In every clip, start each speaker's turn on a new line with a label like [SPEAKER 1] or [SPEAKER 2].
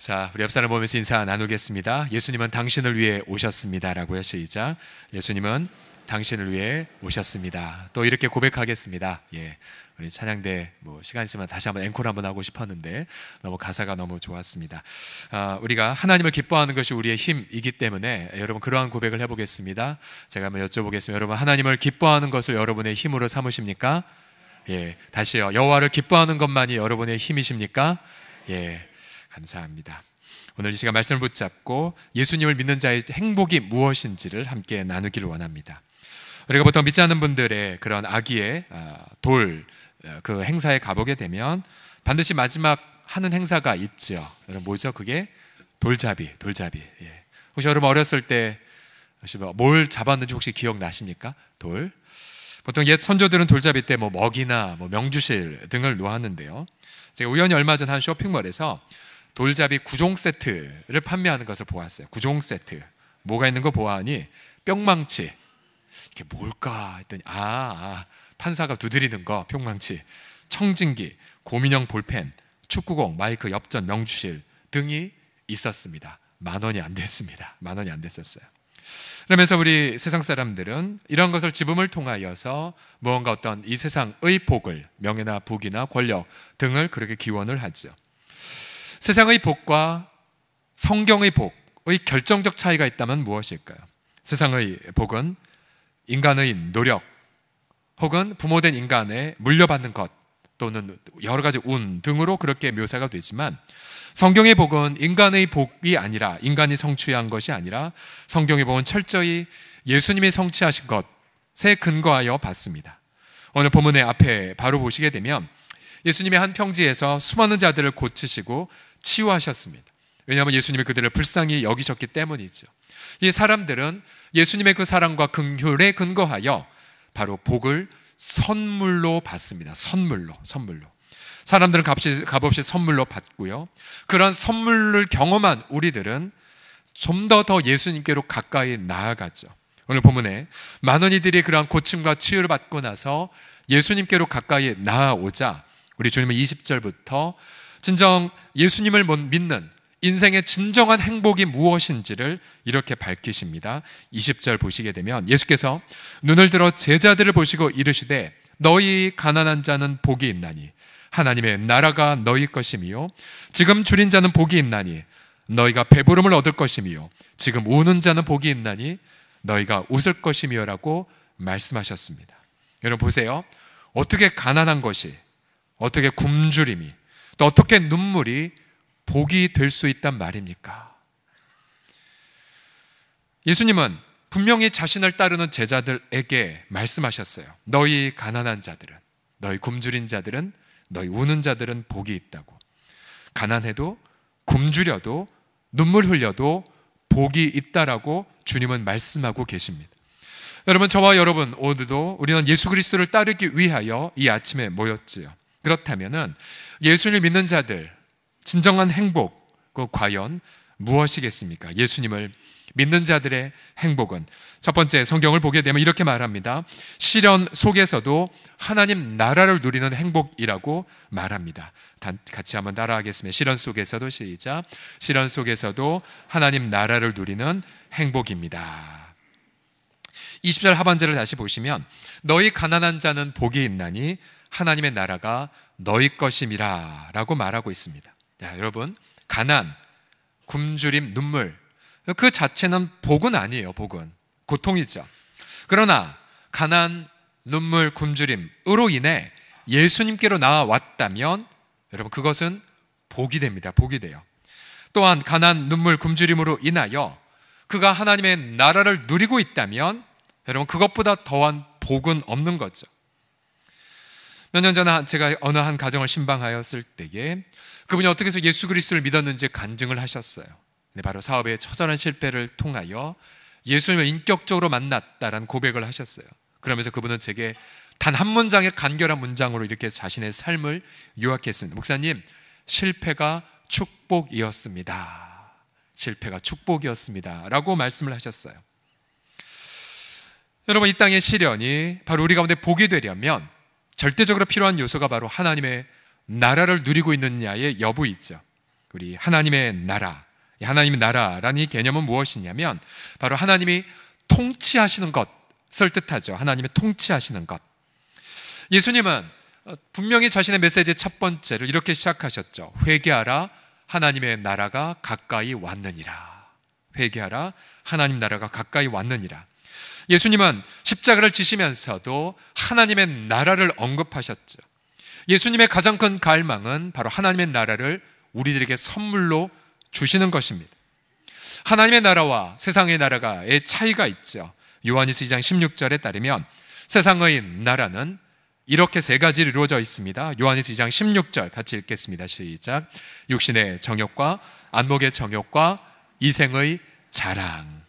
[SPEAKER 1] 자, 우리 옆 사람 보면서 인사 나누겠습니다. 예수님은 당신을 위해 오셨습니다라고요. 시작. 예수님은 당신을 위해 오셨습니다. 또 이렇게 고백하겠습니다. 우리 찬양대 시간 있으면 다시 한번 앵콜 한번 하고 싶었는데 너무 가사가 너무 좋았습니다. 우리가 하나님을 기뻐하는 것이 우리의 힘이기 때문에 여러분 그러한 고백을 해보겠습니다. 제가 한번 여쭤보겠습니다. 여러분 하나님을 기뻐하는 것을 여러분의 힘으로 삼으십니까? 다시요. 여호와를 기뻐하는 것만이 여러분의 힘이십니까? 감사합니다. 오늘 이 시간 말씀을 붙잡고 예수님을 믿는 자의 행복이 무엇인지를 함께 나누기를 원합니다. 우리가 보통 믿지 않는 분들의 그런 아기의 돌 그 행사에 가보게 되면 반드시 마지막 하는 행사가 있죠. 여러분 뭐죠? 그게 돌잡이. 혹시 여러분 어렸을 때 뭘 잡았는지 혹시 기억나십니까? 돌. 보통 옛 선조들은 돌잡이 때 먹이나 명주실 등을 놓았는데요. 제가 우연히 얼마 전 한 쇼핑몰에서 돌잡이 9종 세트를 판매하는 것을 보았어요. 9종 세트. 뭐가 있는 거 보아하니 뿅망치. 이게 뭘까 했더니 판사가 두드리는 거 뿅망치, 청진기, 고민형 볼펜, 축구공, 마이크, 엽전, 명주실 등이 있었습니다. 10,000원이 안 됐습니다. 10,000원이 안 됐었어요. 그러면서 우리 세상 사람들은 이런 것을 집음을 통하여서 무언가 어떤 이 세상의 복을, 명예나 부귀나 권력 등을 그렇게 기원을 하죠. 세상의 복과 성경의 복의 결정적 차이가 있다면 무엇일까요? 세상의 복은 인간의 노력 혹은 부모된 인간의 물려받는 것 또는 여러 가지 운 등으로 그렇게 묘사가 되지만 성경의 복은 인간의 복이 아니라 인간이 성취한 것이 아니라 성경의 복은 철저히 예수님이 성취하신 것에 근거하여 받습니다. 오늘 본문의 앞에 바로 보시게 되면 예수님이 한 평지에서 수많은 자들을 고치시고 치유하셨습니다. 왜냐하면 예수님이 그들을 불쌍히 여기셨기 때문이죠. 이 사람들은 예수님의 그 사랑과 긍휼에 근거하여 바로 복을 선물로 받습니다. 선물로. 사람들은 값없이 선물로 받고요. 그런 선물을 경험한 우리들은 좀 더 예수님께로 가까이 나아가죠. 오늘 본문에 많은 이들이 그러한 고침과 치유를 받고 나서 예수님께로 가까이 나아오자 우리 주님은 20절부터 진정 예수님을 믿는 인생의 진정한 행복이 무엇인지를 이렇게 밝히십니다. 20절 보시게 되면 예수께서 눈을 들어 제자들을 보시고 이르시되 너희 가난한 자는 복이 있나니 하나님의 나라가 너희 것이며 지금 줄인 자는 복이 있나니 너희가 배부름을 얻을 것이며 지금 우는 자는 복이 있나니 너희가 웃을 것이며 라고 말씀하셨습니다. 여러분 보세요. 어떻게 가난한 것이, 어떻게 굶주림이, 또 어떻게 눈물이 복이 될 수 있단 말입니까? 예수님은 분명히 자신을 따르는 제자들에게 말씀하셨어요. 너희 가난한 자들은, 너희 굶주린 자들은, 너희 우는 자들은 복이 있다고. 가난해도 굶주려도 눈물 흘려도 복이 있다라고 주님은 말씀하고 계십니다. 여러분 저와 여러분 모두도 우리는 예수 그리스도를 따르기 위하여 이 아침에 모였지요. 그렇다면은 예수를 믿는 자들 진정한 행복, 그 과연 무엇이겠습니까? 예수님을 믿는 자들의 행복은 첫 번째 성경을 보게 되면 이렇게 말합니다. 시련 속에서도 하나님 나라를 누리는 행복이라고 말합니다. 같이 한번 따라하겠습니다. 시련 속에서도 시작. 시련 속에서도 하나님 나라를 누리는 행복입니다. 20절 하반절을 다시 보시면 너희 가난한 자는 복이 있나니 하나님의 나라가 너희 것임이라 라고 말하고 있습니다. 여러분 가난, 굶주림, 눈물 그 자체는 복은 아니에요. 복은 고통이죠. 그러나 가난, 눈물, 굶주림으로 인해 예수님께로 나아왔다면 여러분 그것은 복이 됩니다. 복이 돼요. 또한 가난, 눈물, 굶주림으로 인하여 그가 하나님의 나라를 누리고 있다면 여러분 그것보다 더한 복은 없는 거죠. 몇 년 전에 제가 어느 한 가정을 신방하였을 때에 그분이 어떻게 해서 예수 그리스도를 믿었는지 간증을 하셨어요. 바로 사업의 처절한 실패를 통하여 예수님을 인격적으로 만났다라는 고백을 하셨어요. 그러면서 그분은 제게 단 한 문장의 간결한 문장으로 이렇게 자신의 삶을 요약했습니다. 목사님, 실패가 축복이었습니다. 실패가 축복이었습니다. 라고 말씀을 하셨어요. 여러분 이 땅의 시련이 바로 우리 가운데 복이 되려면 절대적으로 필요한 요소가 바로 하나님의 나라를 누리고 있느냐의 여부이죠. 우리 하나님의 나라, 하나님의 나라라는 이 개념은 무엇이냐면 바로 하나님이 통치하시는 것을 뜻하죠. 하나님의 통치하시는 것. 예수님은 분명히 자신의 메시지의 첫 번째를 이렇게 시작하셨죠. 회개하라, 하나님의 나라가 가까이 왔느니라. 회개하라, 하나님 나라가 가까이 왔느니라. 예수님은 십자가를 지시면서도 하나님의 나라를 언급하셨죠. 예수님의 가장 큰 갈망은 바로 하나님의 나라를 우리들에게 선물로 주시는 것입니다. 하나님의 나라와 세상의 나라가의 차이가 있죠. 요한일서 2장 16절에 따르면 세상의 나라는 이렇게 세 가지로 이루어져 있습니다. 요한일서 2장 16절 같이 읽겠습니다. 시작. 육신의 정욕과 안목의 정욕과 이생의 자랑.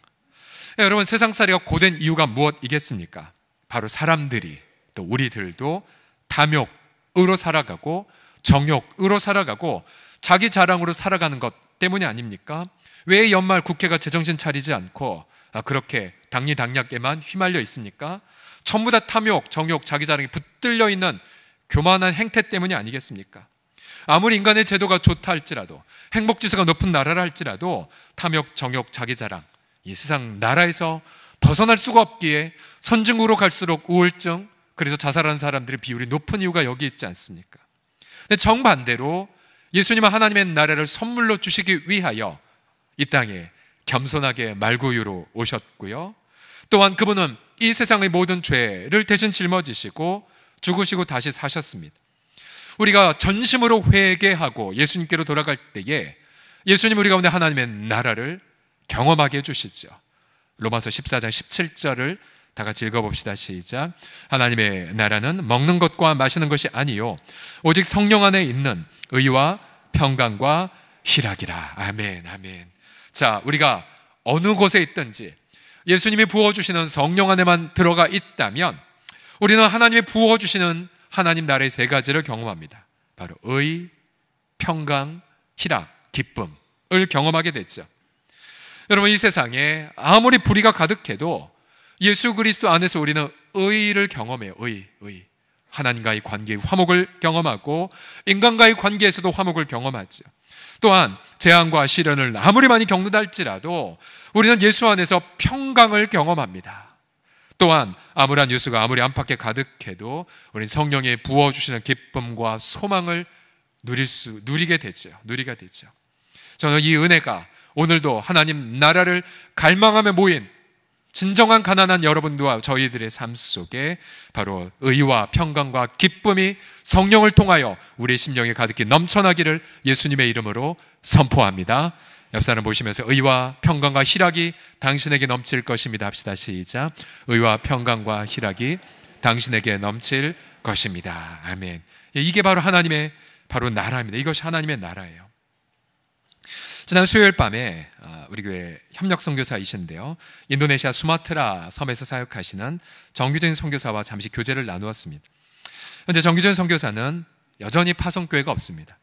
[SPEAKER 1] 여러분, 세상살이가 고된 이유가 무엇이겠습니까? 바로 사람들이, 또 우리들도 탐욕으로 살아가고 정욕으로 살아가고 자기 자랑으로 살아가는 것 때문이 아닙니까? 왜 연말 국회가 제정신 차리지 않고 그렇게 당리당략에만 휘말려 있습니까? 전부 다 탐욕, 정욕, 자기 자랑이 붙들려 있는 교만한 행태 때문이 아니겠습니까? 아무리 인간의 제도가 좋다 할지라도, 행복지수가 높은 나라라 할지라도 탐욕, 정욕, 자기 자랑, 이 세상 나라에서 벗어날 수가 없기에 선진국으로 갈수록 우울증, 그래서 자살하는 사람들의 비율이 높은 이유가 여기 있지 않습니까? 근데 정반대로 예수님은 하나님의 나라를 선물로 주시기 위하여 이 땅에 겸손하게 말구유로 오셨고요. 또한 그분은 이 세상의 모든 죄를 대신 짊어지시고 죽으시고 다시 사셨습니다. 우리가 전심으로 회개하고 예수님께로 돌아갈 때에 예수님 우리 가운데 하나님의 나라를 경험하게 해주시죠. 로마서 14장 17절을 다 같이 읽어봅시다. 시작. 하나님의 나라는 먹는 것과 마시는 것이 아니요 오직 성령 안에 있는 의와 평강과 희락이라. 아멘, 아멘. 자, 우리가 어느 곳에 있든지 예수님이 부어주시는 성령 안에만 들어가 있다면 우리는 하나님이 부어주시는 하나님 나라의 세 가지를 경험합니다. 바로 의, 평강, 희락, 기쁨을 경험하게 됐죠. 여러분, 이 세상에 아무리 불의가 가득해도 예수 그리스도 안에서 우리는 의를 경험해요. 의. 하나님과의 관계의 화목을 경험하고 인간과의 관계에서도 화목을 경험하죠. 또한 재앙과 시련을 아무리 많이 겪는다 할지라도 우리는 예수 안에서 평강을 경험합니다. 또한 아무런 뉴스가 아무리 안팎에 가득해도 우리는 성령이 부어주시는 기쁨과 소망을 누리게 되죠. 저는 이 은혜가 오늘도 하나님 나라를 갈망하며 모인 진정한 가난한 여러분들과 저희들의 삶 속에 바로 의와 평강과 기쁨이 성령을 통하여 우리의 심령에 가득히 넘쳐나기를 예수님의 이름으로 선포합니다. 옆 사람 보시면서 의와 평강과 희락이 당신에게 넘칠 것입니다 합시다. 시작. 의와 평강과 희락이 당신에게 넘칠 것입니다. 아멘. 이게 바로 하나님의 바로 나라입니다. 이것이 하나님의 나라예요. 지난 수요일 밤에 우리 교회 협력 선교사이신데요, 인도네시아 수마트라 섬에서 사역하시는 정규진 선교사와 잠시 교제를 나누었습니다. 현재 정규진 선교사는 여전히 파송교회가 없습니다.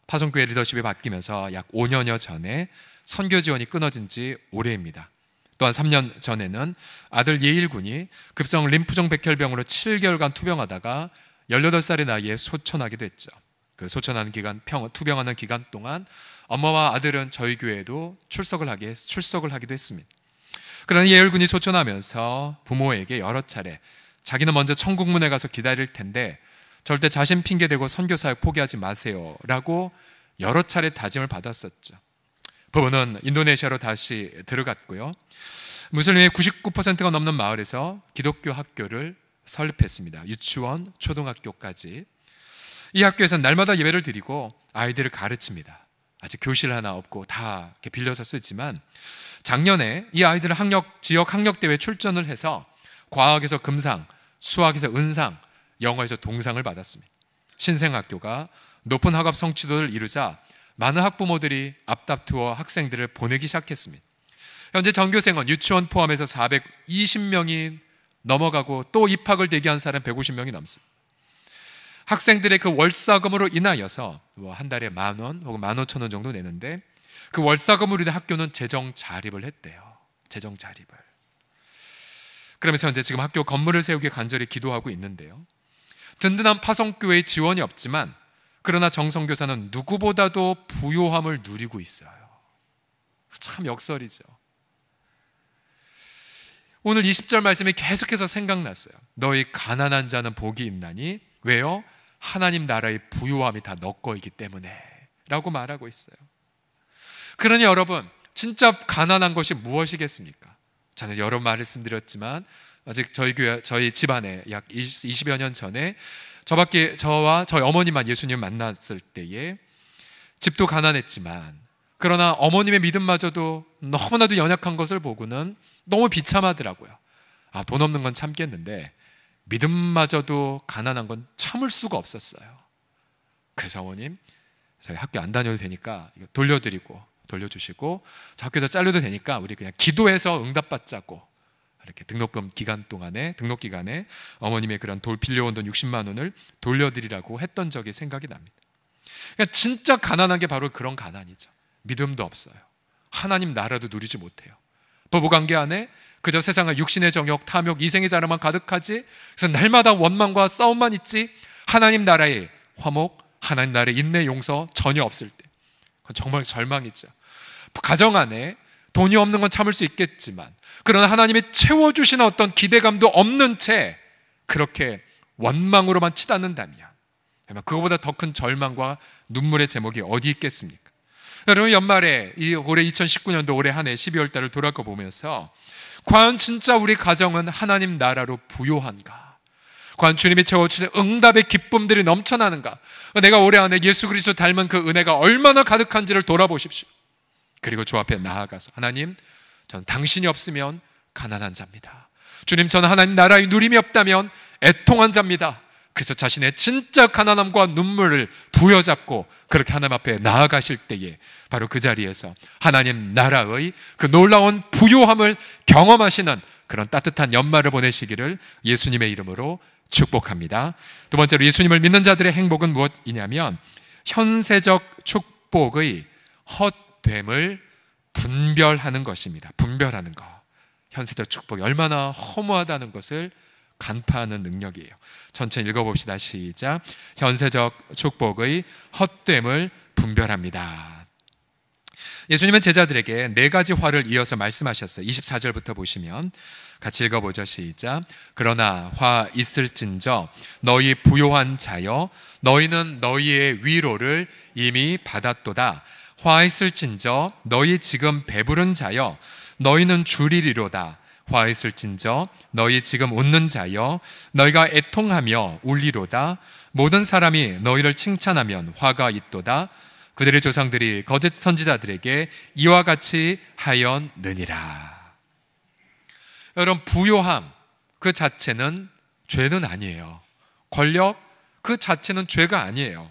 [SPEAKER 1] 파송교회 리더십이 바뀌면서 약 5년여 전에 선교 지원이 끊어진 지 오래입니다. 또한 3년 전에는 아들 예일군이 급성 림프종 백혈병으로 7개월간 투병하다가 18살의 나이에 소천하게 됐죠. 그 소천하는 기간, 투병하는 기간 동안 엄마와 아들은 저희 교회에도 출석을 하기도 했습니다. 그러나 예일군이 소천하면서 부모에게 여러 차례 자기는 먼저 천국문에 가서 기다릴 텐데 절대 자신 핑계대고 선교사역 포기하지 마세요 라고 여러 차례 다짐을 받았었죠. 부부는 인도네시아로 다시 들어갔고요, 무슬림의 99%가 넘는 마을에서 기독교 학교를 설립했습니다. 유치원, 초등학교까지. 이 학교에서는 날마다 예배를 드리고 아이들을 가르칩니다. 아직 교실 하나 없고 다 이렇게 빌려서 쓰지만 작년에 이 아이들은 지역 학력대회에 출전을 해서 과학에서 금상, 수학에서 은상, 영어에서 동상을 받았습니다. 신생학교가 높은 학업 성취도를 이루자 많은 학부모들이 앞다투어 학생들을 보내기 시작했습니다. 현재 전교생은 유치원 포함해서 420명이 넘어가고 또 입학을 대기한 사람 150명이 넘습니다. 학생들의 그 월사금으로 인하여서 한 달에 10,000원 혹은 15,000원 정도 내는데 그 월사금으로 인해 학교는 재정 자립을 했대요. 재정 자립을. 그러면서 현재 지금 학교 건물을 세우기 간절히 기도하고 있는데요, 든든한 파송교회의 지원이 없지만 그러나 정선교사는 누구보다도 부요함을 누리고 있어요. 참 역설이죠. 오늘 20절 말씀이 계속해서 생각났어요. 너희 가난한 자는 복이 있나니. 왜요? 하나님 나라의 부요함이 다 너 거이기 때문에 라고 말하고 있어요. 그러니 여러분, 진짜 가난한 것이 무엇이겠습니까? 저는 여러 말씀드렸지만 아직 저희 집안에 약 20여 년 전에 저와 저희 어머니만 예수님 만났을 때에 집도 가난했지만 그러나 어머님의 믿음마저도 너무나도 연약한 것을 보고는 너무 비참하더라고요. 돈 없는 건 참겠는데 믿음마저도 가난한 건 참을 수가 없었어요. 그래서 어머님, 저희 학교 안 다녀도 되니까 이거 돌려주시고 저 학교에서 잘려도 되니까 우리 그냥 기도해서 응답받자고 이렇게 등록 기간에 어머님의 그런 빌려온 돈 60만 원을 돌려드리라고 했던 적이 생각이 납니다. 그러니까 진짜 가난한 게 바로 그런 가난이죠. 믿음도 없어요. 하나님 나라도 누리지 못해요. 부부관계 안에 그저 세상의 육신의 정욕, 탐욕, 이생의 자랑만 가득하지, 그래서 날마다 원망과 싸움만 있지 하나님 나라의 화목, 하나님 나라의 인내, 용서 전혀 없을 때 그건 정말 절망이죠. 가정 안에 돈이 없는 건 참을 수 있겠지만 그러나 하나님이 채워주시는 어떤 기대감도 없는 채 그렇게 원망으로만 치닫는다면 그거보다 더 큰 절망과 눈물의 제목이 어디 있겠습니까? 여러분, 연말에 올해 2019년도 올해 한 해 12월 달을 돌아가 보면서 과연 진짜 우리 가정은 하나님 나라로 부요한가? 과연 주님이 채워주시는 응답의 기쁨들이 넘쳐나는가? 내가 올해 안에 예수 그리스도 닮은 그 은혜가 얼마나 가득한지를 돌아보십시오. 그리고 주 앞에 나아가서 하나님, 저는 당신이 없으면 가난한 자입니다. 주님, 저는 하나님 나라의 누림이 없다면 애통한 자입니다. 그래서 자신의 진짜 가난함과 눈물을 부여잡고 그렇게 하나님 앞에 나아가실 때에 바로 그 자리에서 하나님 나라의 그 놀라운 부요함을 경험하시는 그런 따뜻한 연말을 보내시기를 예수님의 이름으로 축복합니다. 두 번째로, 예수님을 믿는 자들의 행복은 무엇이냐면 현세적 축복의 헛됨을 분별하는 것입니다. 분별하는 것. 현세적 축복이 얼마나 허무하다는 것을 간파하는 능력이에요. 천천히 읽어봅시다. 시작. 현세적 축복의 헛됨을 분별합니다. 예수님은 제자들에게 4가지 화를 이어서 말씀하셨어요. 24절부터 보시면 같이 읽어보죠. 시작. 그러나 화 있을진저 너희 부요한 자여 너희는 너희의 위로를 이미 받았도다. 화 있을진저 너희 지금 배부른 자여 너희는 줄이리로다. 화 있을진저 너희 지금 웃는 자여 너희가 애통하며 울리로다. 모든 사람이 너희를 칭찬하면 화가 있도다. 그들의 조상들이 거짓 선지자들에게 이와 같이 하였느니라. 여러분, 부요함 그 자체는 죄는 아니에요. 권력 그 자체는 죄가 아니에요.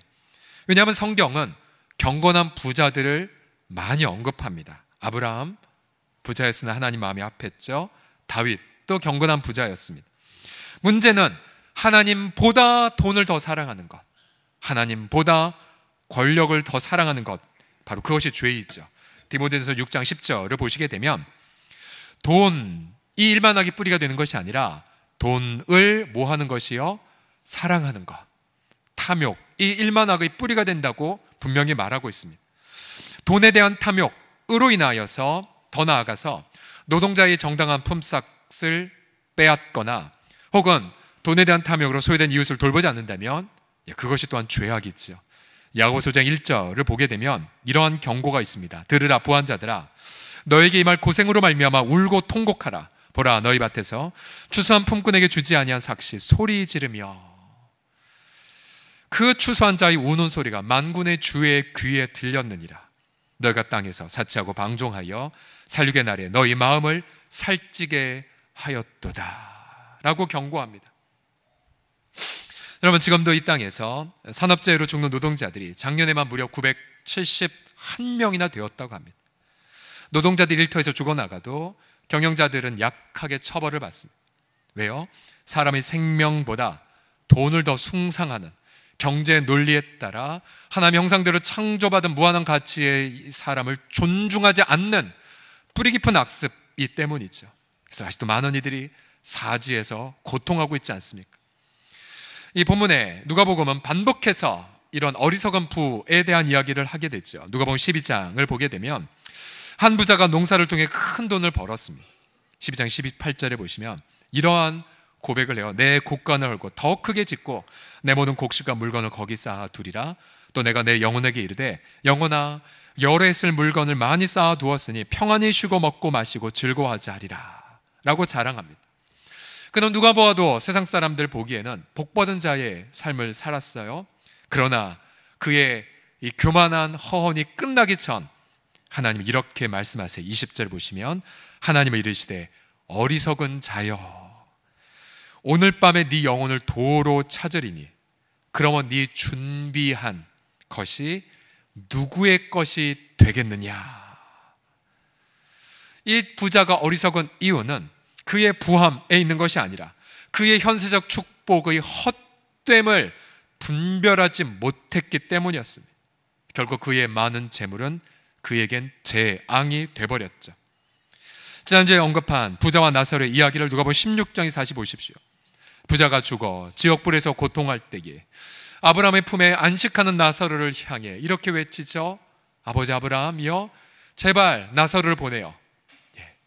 [SPEAKER 1] 왜냐하면 성경은 경건한 부자들을 많이 언급합니다. 아브라함 부자였으나 하나님 마음이 합했죠. 다윗도 경건한 부자였습니다. 문제는 하나님보다 돈을 더 사랑하는 것, 하나님보다 권력을 더 사랑하는 것, 바로 그것이 죄이죠. 디모데전서 6장 10절을 보시게 되면 돈이 일만하게 뿌리가 되는 것이 아니라 돈을 뭐 하는 것이요? 사랑하는 것, 탐욕이 일만하게 뿌리가 된다고 분명히 말하고 있습니다. 돈에 대한 탐욕으로 인하여서 더 나아가서 노동자의 정당한 품삯을 빼앗거나 혹은 돈에 대한 탐욕으로 소외된 이웃을 돌보지 않는다면 그것이 또한 죄악이지요. 야고보서 5장 1절을 보게 되면 이러한 경고가 있습니다. 들으라 부한자들아, 너에게 임할 고생으로 말미암아 울고 통곡하라. 보라, 너희 밭에서 추수한 품꾼에게 주지 아니한 삭시 소리 지르며, 그 추수한 자의 우는 소리가 만군의 주의 귀에 들렸느니라. 너희가 땅에서 사치하고 방종하여 살육의 날에 너희 마음을 살찌게 하였도다 라고 경고합니다. 여러분, 지금도 이 땅에서 산업재해로 죽는 노동자들이 작년에만 무려 971명이나 되었다고 합니다. 노동자들이 일터에서 죽어나가도 경영자들은 약하게 처벌을 받습니다. 왜요? 사람의 생명보다 돈을 더 숭상하는 경제 논리에 따라 하나님의 형상대로 창조받은 무한한 가치의 사람을 존중하지 않는 뿌리 깊은 악습이 때문이죠. 그래서 아직도 많은 이들이 사지에서 고통하고 있지 않습니까? 이 본문에 누가복음은 반복해서 이런 어리석은 부에 대한 이야기를 하게 되죠. 누가복음 12장을 보게 되면 한 부자가 농사를 통해 큰 돈을 벌었습니다. 12장 18절에 보시면 이러한 고백을 해요. 내 곡간을 헐고 더 크게 짓고 내 모든 곡식과 물건을 거기 쌓아두리라. 또 내가 내 영혼에게 이르되 영혼아 여러 해 쓸 물건을 많이 쌓아두었으니 평안히 쉬고 먹고 마시고 즐거워하지 하리라 라고 자랑합니다. 그는 누가 보아도 세상 사람들 보기에는 복받은 자의 삶을 살았어요. 그러나 그의 이 교만한 허언이 끝나기 전 하나님 이렇게 말씀하세요. 20절 보시면 하나님은 이르시되 어리석은 자여 오늘 밤에 네 영혼을 도로 찾으리니 그러면 네 준비한 것이 누구의 것이 되겠느냐. 이 부자가 어리석은 이유는 그의 부함에 있는 것이 아니라 그의 현세적 축복의 헛됨을 분별하지 못했기 때문이었습니다. 결국 그의 많은 재물은 그에겐 재앙이 돼버렸죠. 지난주에 언급한 부자와 나사로의 이야기를 누가복음 16장에 다시 보십시오. 부자가 죽어 지옥불에서 고통할 때에 아브라함의 품에 안식하는 나사로를 향해 이렇게 외치죠. 아버지 아브라함이여 제발 나사로를 보내요.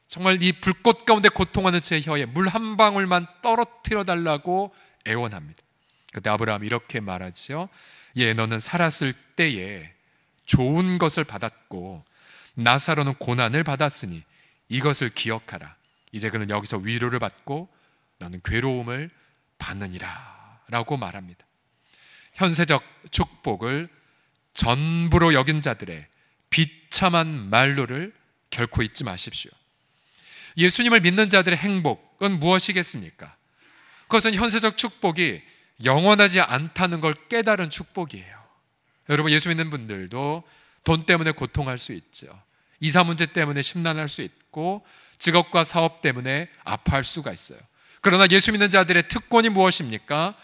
[SPEAKER 1] 정말 이 불꽃 가운데 고통하는 제 혀에 물 한 방울만 떨어뜨려 달라고 애원합니다. 그때 아브라함이 이렇게 말하죠. 예, 너는 살았을 때에 좋은 것을 받았고 나사로는 고난을 받았으니 이것을 기억하라. 이제 그는 여기서 위로를 받고 너는 괴로움을 받느니라 라고 말합니다. 현세적 축복을 전부로 여긴 자들의 비참한 말로를 결코 잊지 마십시오. 예수님을 믿는 자들의 행복은 무엇이겠습니까? 그것은 현세적 축복이 영원하지 않다는 걸 깨달은 축복이에요. 여러분, 예수 믿는 분들도 돈 때문에 고통할 수 있죠. 이사 문제 때문에 심란할 수 있고 직업과 사업 때문에 아파할 수가 있어요. 그러나 예수 믿는 자들의 특권이 무엇입니까?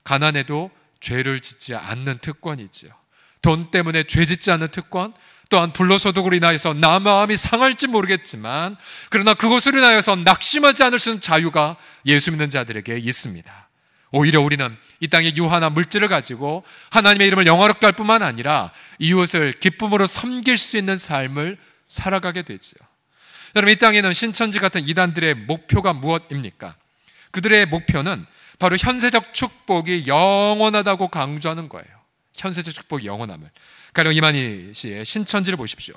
[SPEAKER 1] 가난해도 죄를 짓지 않는 특권이죠. 돈 때문에 죄 짓지 않는 특권, 또한 불로소득으로 인하여서 나 마음이 상할지 모르겠지만 그러나 그것으로 인하여서 낙심하지 않을 수 있는 자유가 예수 믿는 자들에게 있습니다. 오히려 우리는 이 땅의 유한한 물질을 가지고 하나님의 이름을 영화롭게 할 뿐만 아니라 이웃을 기쁨으로 섬길 수 있는 삶을 살아가게 되죠. 여러분, 이 땅에는 신천지 같은 이단들의 목표가 무엇입니까? 그들의 목표는 바로 현세적 축복이 영원하다고 강조하는 거예요. 현세적 축복이 영원함을. 가령 이만희 씨의 신천지를 보십시오.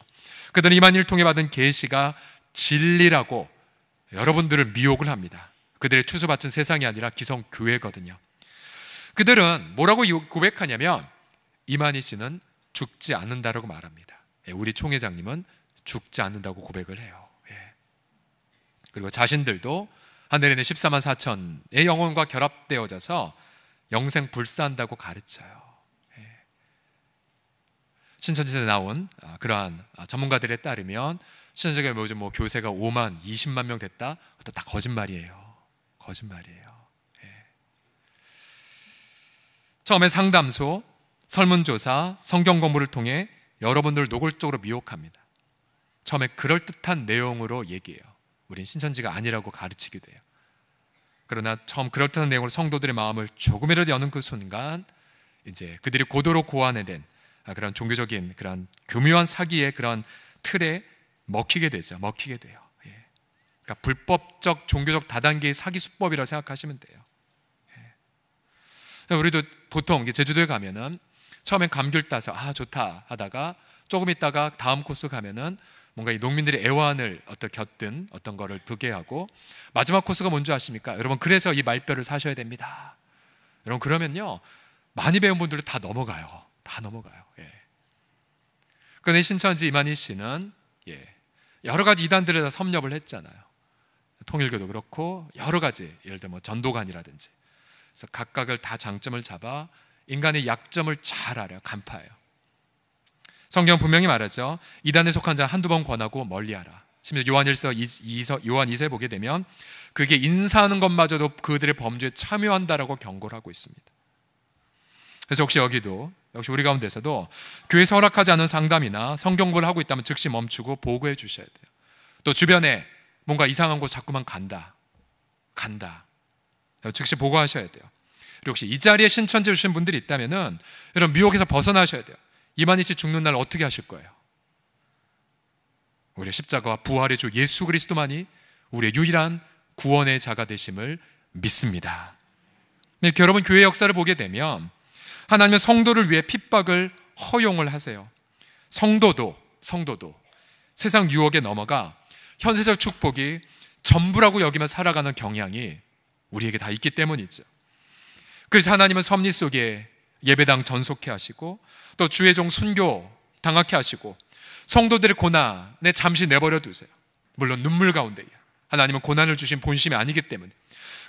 [SPEAKER 1] 그들은 이만희를 통해 받은 계시가 진리라고 여러분들을 미혹을 합니다. 그들의 추수받은 세상이 아니라 기성교회거든요. 그들은 뭐라고 고백하냐면 이만희 씨는 죽지 않는다라고 말합니다. 우리 총회장님은 죽지 않는다고 고백을 해요. 그리고 자신들도 하늘에 있는 14만 4천의 영혼과 결합되어져서 영생 불사한다고 가르쳐요. 신천지에 나온 그러한 전문가들에 따르면 신천지가 요즘 교세가 5만, 20만 명 됐다? 그것도 다 거짓말이에요. 거짓말이에요. 처음에 상담소, 설문조사, 성경 공부를 통해 여러분들을 노골적으로 미혹합니다. 처음에 그럴듯한 내용으로 얘기해요. 우린 신천지가 아니라고 가르치기도 해요. 그러나 처음 그럴듯한 내용으로 성도들의 마음을 조금이라도 여는 그 순간 이제 그들이 고도로 고안해낸 그런 종교적인 그런 교묘한 사기의 그런 틀에 먹히게 되죠. 먹히게 돼요. 그러니까 불법적 종교적 다단계의 사기 수법이라고 생각하시면 돼요. 우리도 보통 제주도에 가면은 처음엔 감귤 따서 좋다 하다가 조금 있다가 다음 코스 가면은 뭔가 이 농민들의 애완을 곁든 어떤 거를 두게 하고 마지막 코스가 뭔지 아십니까? 여러분, 그래서 이 말뼈를 사셔야 됩니다. 여러분, 그러면요 많이 배운 분들도 다 넘어가요. 다 넘어가요. 그런데 신천지 이만희 씨는 여러 가지 이단들에 다 섭렵을 했잖아요. 통일교도 그렇고 여러 가지, 예를 들면 전도관이라든지. 그래서 각각을 다 장점을 잡아 인간의 약점을 잘 알아요. 간파해요. 성경 분명히 말하죠. 이단에 속한 자 한두 번 권하고 멀리하라. 심지어 요한 2서에 보게 되면 그게 인사하는 것마저도 그들의 범죄에 참여한다라고 경고를 하고 있습니다. 그래서 역시 우리 가운데서도 교회에서 허락하지 않은 상담이나 성경 공부를 하고 있다면 즉시 멈추고 보고해 주셔야 돼요. 또 주변에 뭔가 이상한 곳 자꾸만 간다. 즉시 보고하셔야 돼요. 혹시 이 자리에 신천지 오신 분들이 있다면은 여러분 미혹에서 벗어나셔야 돼요. 이만희 씨 죽는 날 어떻게 하실 거예요? 우리의 십자가와 부활의 주 예수 그리스도만이 우리의 유일한 구원의 자가 되심을 믿습니다. 여러분 교회 역사를 보게 되면 하나님은 성도를 위해 핍박을 허용을 하세요. 성도도 세상 유혹에 넘어가 현세적 축복이 전부라고 여기며 살아가는 경향이 우리에게 다 있기 때문이죠. 그래서 하나님은 섭리 속에 예배당 전속해 하시고 또 주의 종 순교 당하게 하시고 성도들의 고난에 잠시 내버려 두세요. 물론 눈물 가운데에 하나님은 고난을 주신 본심이 아니기 때문에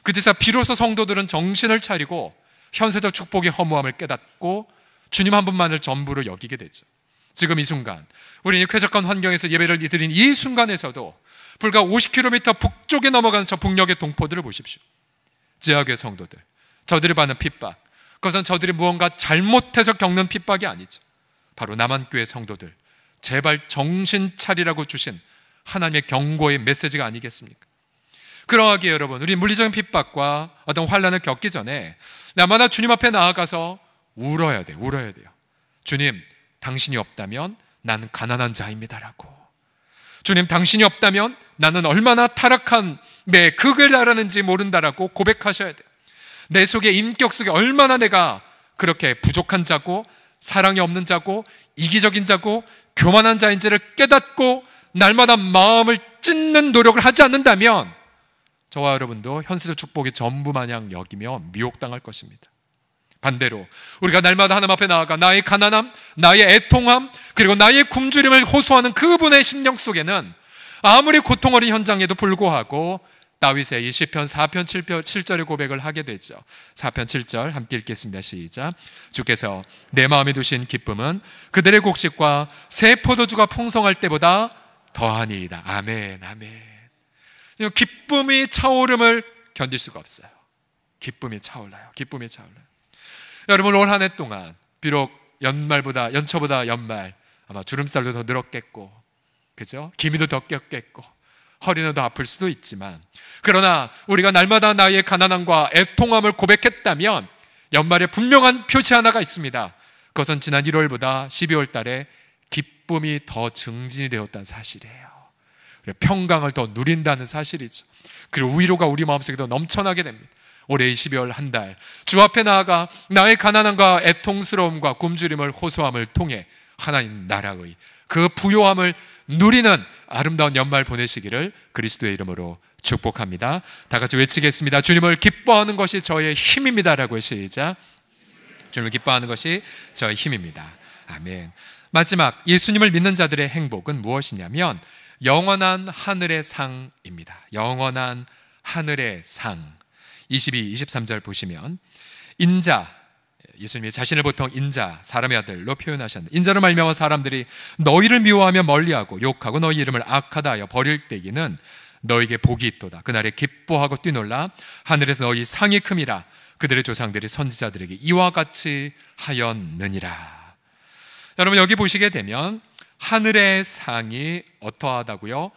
[SPEAKER 1] 그때서 비로소 성도들은 정신을 차리고 현세적 축복의 허무함을 깨닫고 주님 한 분만을 전부로 여기게 되죠. 지금 이 순간 우리는 쾌적한 환경에서 예배를 드린 이 순간에서도 불과 50km 북쪽에 넘어가는 저 북녘의 동포들을 보십시오. 지하교회 성도들, 저들이 받는 핍박, 그것은 저들이 무언가 잘못해서 겪는 핍박이 아니죠. 바로 남한교회 성도들, 제발 정신 차리라고 주신 하나님의 경고의 메시지가 아니겠습니까? 그러하기에 여러분, 우리 물리적인 핍박과 어떤 환난을 겪기 전에 나마다 주님 앞에 나아가서 울어야 돼요. 주님, 당신이 없다면 나는 가난한 자입니다라고. 주님, 당신이 없다면 나는 얼마나 타락한 매 극을 달하는지 모른다라고 고백하셔야 돼요. 내 속에 인격 속에 얼마나 내가 그렇게 부족한 자고 사랑이 없는 자고 이기적인 자고 교만한 자인지를 깨닫고 날마다 마음을 찢는 노력을 하지 않는다면 저와 여러분도 현세적 축복이 전부 마냥 여기며 미혹당할 것입니다. 반대로 우리가 날마다 하나님 앞에 나아가 나의 가난함, 나의 애통함, 그리고 나의 굶주림을 호소하는 그분의 심령 속에는 아무리 고통 어린 현장에도 불구하고 다윗의 이 시편 4편 7절의 고백을 하게 되죠. 4편 7절 함께 읽겠습니다. 시작. 주께서 내 마음에 두신 기쁨은 그들의 곡식과 새 포도주가 풍성할 때보다 더하니이다. 아멘, 아멘. 기쁨이 차오름을 견딜 수가 없어요. 기쁨이 차올라요. 여러분 올 한 해 동안 비록 연초보다 연말 아마 주름살도 더 늘었겠고, 그죠? 기미도 더 꼈겠고, 허리는 더 아플 수도 있지만, 그러나 우리가 날마다 나의 가난함과 애통함을 고백했다면 연말에 분명한 표시 하나가 있습니다. 그것은 지난 1월보다 12월 달에 기쁨이 더 증진이 되었다는 사실이에요. 평강을 더 누린다는 사실이죠. 그리고 위로가 우리 마음속에 더 넘쳐나게 됩니다. 올해 12월 한 달 주 앞에 나아가 나의 가난함과 애통스러움과 굶주림을 호소함을 통해 하나님 나라의 그 부요함을 누리는 아름다운 연말 보내시기를 그리스도의 이름으로 축복합니다. 다 같이 외치겠습니다. 주님을 기뻐하는 것이 저의 힘입니다라고. 시작. 주님을 기뻐하는 것이 저의 힘입니다. 아멘. 마지막 예수님을 믿는 자들의 행복은 무엇이냐면 영원한 하늘의 상입니다. 영원한 하늘의 상. 22, 23절 보시면 인자, 예수님이 자신을 보통 인자, 사람의 아들로 표현하셨는데, 인자로 말미암아 사람들이 너희를 미워하며 멀리하고 욕하고 너희 이름을 악하다 하여 버릴 때에는 너에게 복이 있도다. 그날에 기뻐하고 뛰놀라. 하늘에서 너희 상이 큼이라. 그들의 조상들이 선지자들에게 이와 같이 하였느니라. 여러분 여기 보시게 되면 하늘의 상이 어떠하다고요?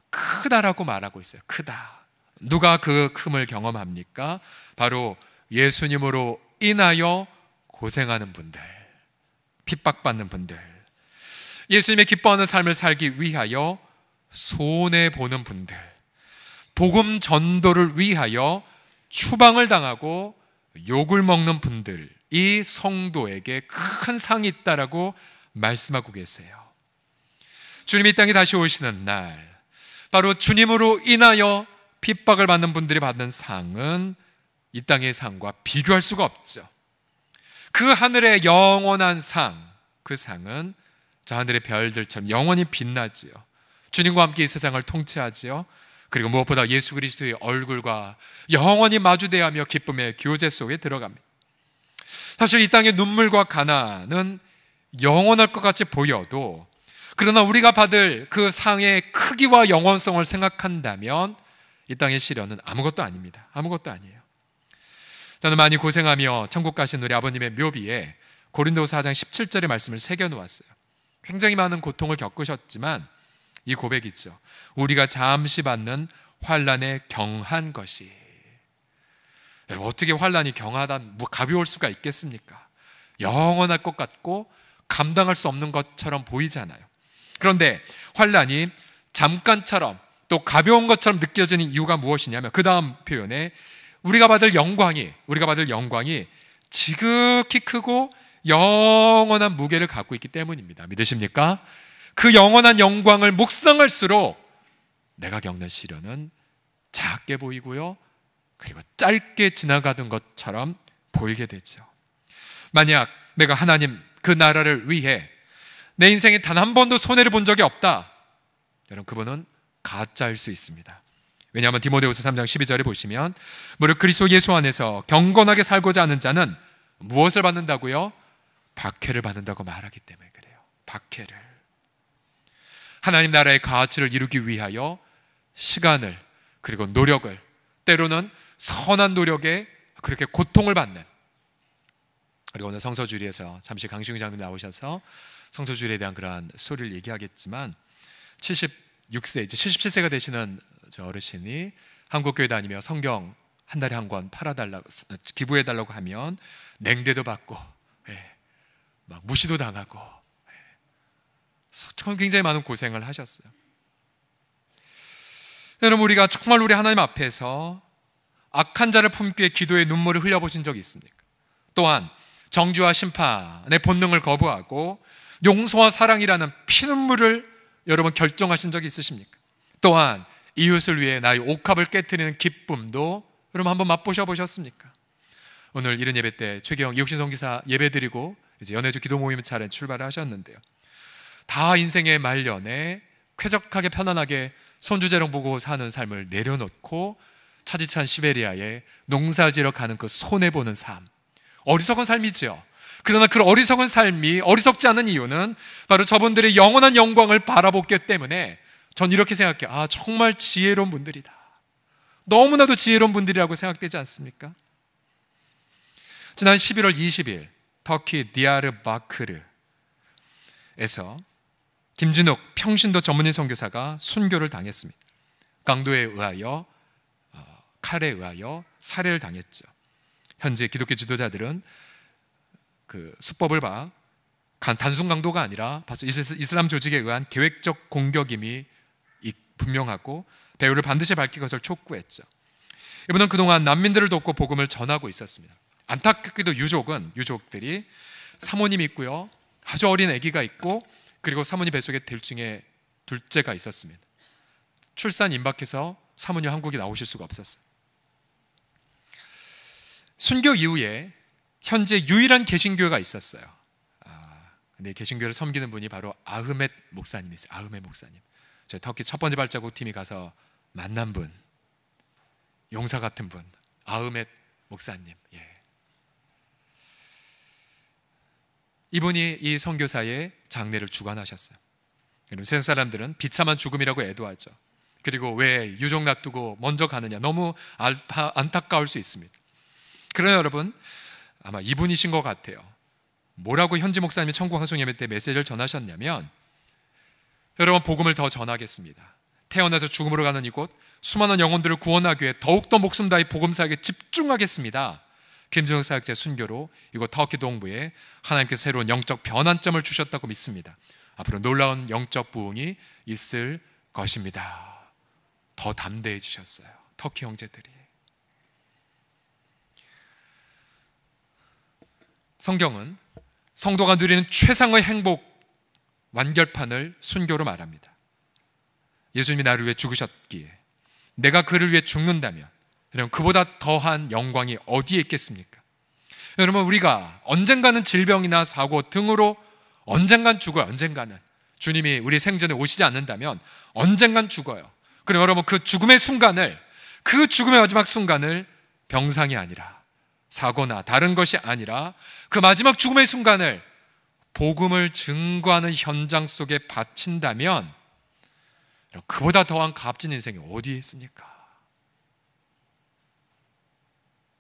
[SPEAKER 1] 크다라고 말하고 있어요. 크다. 누가 그 큼을 경험합니까? 바로 예수님으로 인하여 고생하는 분들, 핍박받는 분들, 예수님의 기뻐하는 삶을 살기 위하여 손해보는 분들, 복음 전도를 위하여 추방을 당하고 욕을 먹는 분들, 이 성도에게 큰 상이 있다라고 말씀하고 계세요. 주님이 이 땅에 다시 오시는 날, 바로 주님으로 인하여 핍박을 받는 분들이 받는 상은 이 땅의 상과 비교할 수가 없죠. 그 하늘의 영원한 상, 그 상은 저 하늘의 별들처럼 영원히 빛나지요. 주님과 함께 이 세상을 통치하지요. 그리고 무엇보다 예수 그리스도의 얼굴과 영원히 마주대하며 기쁨의 교제 속에 들어갑니다. 사실 이 땅의 눈물과 가난은 영원할 것 같이 보여도, 그러나 우리가 받을 그 상의 크기와 영원성을 생각한다면 이 땅의 시련은 아무것도 아닙니다. 아무것도 아니에요. 저는 많이 고생하며 천국 가신 우리 아버님의 묘비에 고린도서 4장 17절의 말씀을 새겨놓았어요. 굉장히 많은 고통을 겪으셨지만 이 고백이죠. 우리가 잠시 받는 환난에 경한 것이. 여러분, 어떻게 환난이 경하다 가벼울 수가 있겠습니까? 영원할 것 같고 감당할 수 없는 것처럼 보이잖아요. 그런데 환난이 잠깐처럼 또 가벼운 것처럼 느껴지는 이유가 무엇이냐면 그 다음 표현에 우리가 받을 영광이 지극히 크고 영원한 무게를 갖고 있기 때문입니다. 믿으십니까? 그 영원한 영광을 묵상할수록 내가 겪는 시련은 작게 보이고요, 그리고 짧게 지나가던 것처럼 보이게 되죠. 만약 내가 하나님 그 나라를 위해 내 인생에 단 한 번도 손해를 본 적이 없다, 여러분, 그분은 가짜일 수 있습니다. 왜냐하면 디모데후서 3장 12절에 보시면 무릇 그리스도 예수 안에서 경건하게 살고자 하는 자는 무엇을 받는다고요? 박해를 받는다고 말하기 때문에 그래요. 박해를. 하나님 나라의 가치를 이루기 위하여 시간을, 그리고 노력을, 때로는 선한 노력에 그렇게 고통을 받는, 그리고 오늘 성서주리에서 잠시 강시웅 장님 나오셔서 성서주리에 대한 그러한 소리를 얘기하겠지만 76세, 이제 77세가 되시는 저 어르신이 한국교회 다니며 성경 한 달에 한 권 팔아달라고, 기부해달라고 하면 냉대도 받고, 막 무시도 당하고, 굉장히 많은 고생을 하셨어요. 여러분, 우리가 정말 우리 하나님 앞에서 악한 자를 품기에 기도의 눈물을 흘려보신 적이 있습니까? 또한 정죄와 심판의 본능을 거부하고 용서와 사랑이라는 피눈물을 여러분 결정하신 적이 있으십니까? 또한 이웃을 위해 나의 옥합을 깨트리는 기쁨도 여러분 한번 맛보셔 보셨습니까? 오늘 이른 예배 때 최경 이옥신 선교사 예배 드리고 이제 연해주 기도 모임 차례 출발을 하셨는데요, 다 인생의 말년에 쾌적하게 편안하게 손주재롱 보고 사는 삶을 내려놓고 차디찬 시베리아에 농사지러 가는 그 손해보는 삶, 어리석은 삶이지요. 그러나 그 어리석은 삶이 어리석지 않은 이유는 바로 저분들의 영원한 영광을 바라보기 때문에 전 이렇게 생각해요. 정말 지혜로운 분들이다. 너무나도 지혜로운 분들이라고 생각되지 않습니까? 지난 11월 20일 터키 디야르바크르에서 김준욱 평신도 전문인 선교사가 순교를 당했습니다. 강도에 의하여, 칼에 의하여 살해를 당했죠. 현재 기독교 지도자들은 그 수법을 봐 단순 강도가 아니라 이슬람 조직에 의한 계획적 공격임이 분명하고 배후를 반드시 밝히고 것을 촉구했죠. 이분은 그동안 난민들을 돕고 복음을 전하고 있었습니다. 안타깝게도 유족들이 사모님이 있고요, 아주 어린 아기가 있고, 그리고 사모님 뱃속에 둘째가 있었습니다. 출산 임박해서 사모님 한국에 나오실 수가 없었어요. 순교 이후에 현재 유일한 개신교가 있었어요. 근데 개신교를 섬기는 분이 바로 아흐멧 목사님이세요. 아흐멧 목사님. 저희 터키 첫 번째 발자국 팀이 가서 만난 분, 용사 같은 분, 아흐멧 목사님. 이분이 이 선교사의 장례를 주관하셨어요. 세상 사람들은 비참한 죽음이라고 애도하죠. 그리고 왜 유족 놔두고 먼저 가느냐, 너무 안타까울 수 있습니다. 그러나 여러분, 아마 이분이신 것 같아요. 뭐라고 현지 목사님이 천국 환송 예배 때 메시지를 전하셨냐면, 여러분, 복음을 더 전하겠습니다. 태어나서 죽음으로 가는 이곳 수많은 영혼들을 구원하기 위해 더욱더 목숨 다해 복음 사역에 집중하겠습니다. 김준혁 사역자 순교로 이곳 터키 동부에 하나님께서 새로운 영적 변환점을 주셨다고 믿습니다. 앞으로 놀라운 영적 부흥이 있을 것입니다. 더 담대해지셨어요, 터키 형제들이. 성경은 성도가 누리는 최상의 행복 완결판을 순교로 말합니다. 예수님이 나를 위해 죽으셨기에 내가 그를 위해 죽는다면 여러분, 그보다 더한 영광이 어디에 있겠습니까? 여러분, 우리가 언젠가는 질병이나 사고 등으로 언젠간 죽어요. 언젠가는 주님이 우리 생전에 오시지 않는다면 언젠간 죽어요. 그럼 여러분, 그 죽음의 마지막 순간을 병상이 아니라 사고나 다른 것이 아니라 그 마지막 죽음의 순간을 복음을 증거하는 현장 속에 바친다면 그보다 더한 값진 인생이 어디에 있습니까?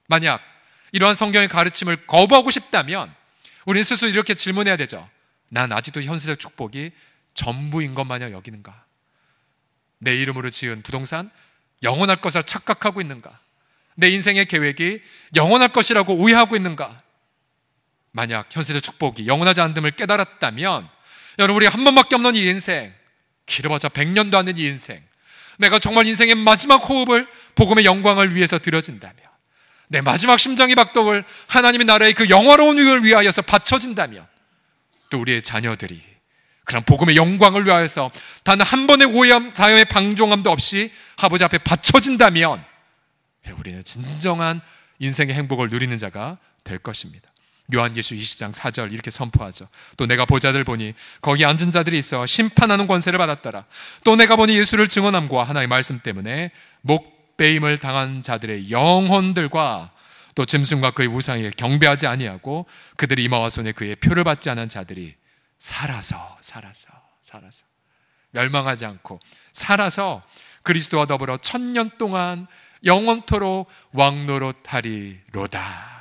[SPEAKER 1] 만약 이러한 성경의 가르침을 거부하고 싶다면 우리는 스스로 이렇게 질문해야 되죠. 난 아직도 현세적 축복이 전부인 것 마냥 여기는가? 내 이름으로 지은 부동산 영원할 것을 착각하고 있는가? 내 인생의 계획이 영원할 것이라고 오해하고 있는가? 만약 현세적 축복이 영원하지 않음을 깨달았다면, 여러분, 우리가 한 번밖에 없는 이 인생, 길어봤자 100년도 안 되는 이 인생, 내가 정말 인생의 마지막 호흡을 복음의 영광을 위해서 드려진다면, 내 마지막 심장의 박동을 하나님의 나라의 그 영화로운 위를 위하여서 바쳐진다면, 또 우리의 자녀들이 그런 복음의 영광을 위하여서 단 한 번의 오해함, 다음의 방종함도 없이 아버지 앞에 바쳐진다면, 우리는 진정한 인생의 행복을 누리는 자가 될 것입니다. 요한계시록 20장 4절 이렇게 선포하죠. 또 내가 보자들 보니 거기 앉은 자들이 있어 심판하는 권세를 받았더라. 또 내가 보니 예수를 증언함과 하나님의 말씀 때문에 목배임을 당한 자들의 영혼들과 또 짐승과 그의 우상에게 경배하지 아니하고 그들이 이마와 손에 그의 표를 받지 않은 자들이 살아서 멸망하지 않고 살아서 그리스도와 더불어 1000년 동안 영원토록 왕노릇하리로다.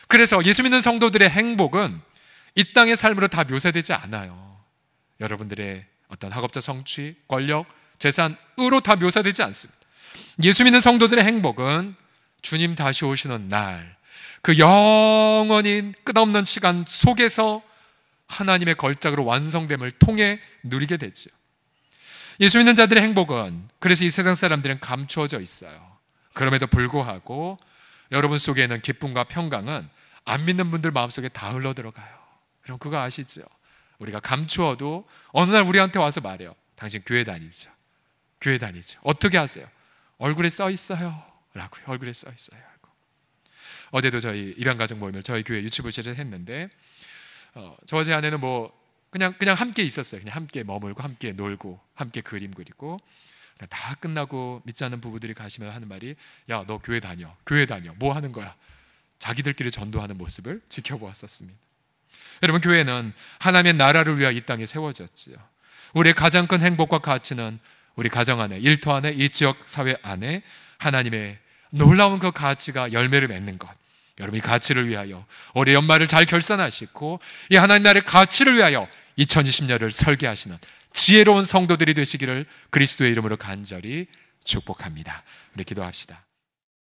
[SPEAKER 1] 그래서 예수 믿는 성도들의 행복은 이 땅의 삶으로 다 묘사되지 않아요. 여러분들의 어떤 학업적 성취, 권력, 재산으로 다 묘사되지 않습니다. 예수 믿는 성도들의 행복은 주님 다시 오시는 날, 그 영원히 끝없는 시간 속에서 하나님의 걸작으로 완성됨을 통해 누리게 되죠. 예수 믿는 자들의 행복은 그래서 이 세상 사람들은 감추어져 있어요. 그럼에도 불구하고 여러분 속에 있는 기쁨과 평강은 안 믿는 분들 마음속에 다 흘러들어가요. 여러분 그거 아시죠? 우리가 감추어도 어느 날 우리한테 와서 말해요. 당신 교회 다니죠? 교회 다니죠? 어떻게 하세요? 얼굴에 써 있어요 라고요. 얼굴에 써 있어요 하고. 어제도 저희 입양가족 모임을 저희 교회 유치부실에서 했는데 저와 제 아내는 그냥 함께 있었어요. 그냥 함께 머물고 함께 놀고 함께 그림 그리고 다 끝나고 믿지 않는 부부들이 가시면 하는 말이, 야, 너 교회 다녀. 뭐 하는 거야? 자기들끼리 전도하는 모습을 지켜보았었습니다. 여러분, 교회는 하나님의 나라를 위하여 이 땅에 세워졌지요. 우리의 가장 큰 행복과 가치는 우리 가정 안에, 일터 안에, 이 지역 사회 안에 하나님의 놀라운 그 가치가 열매를 맺는 것. 여러분, 이 가치를 위하여 올해 연말을 잘 결산하시고 이 하나님 나라의 가치를 위하여 2020년을 설계하시는 지혜로운 성도들이 되시기를 그리스도의 이름으로 간절히 축복합니다. 우리 기도합시다.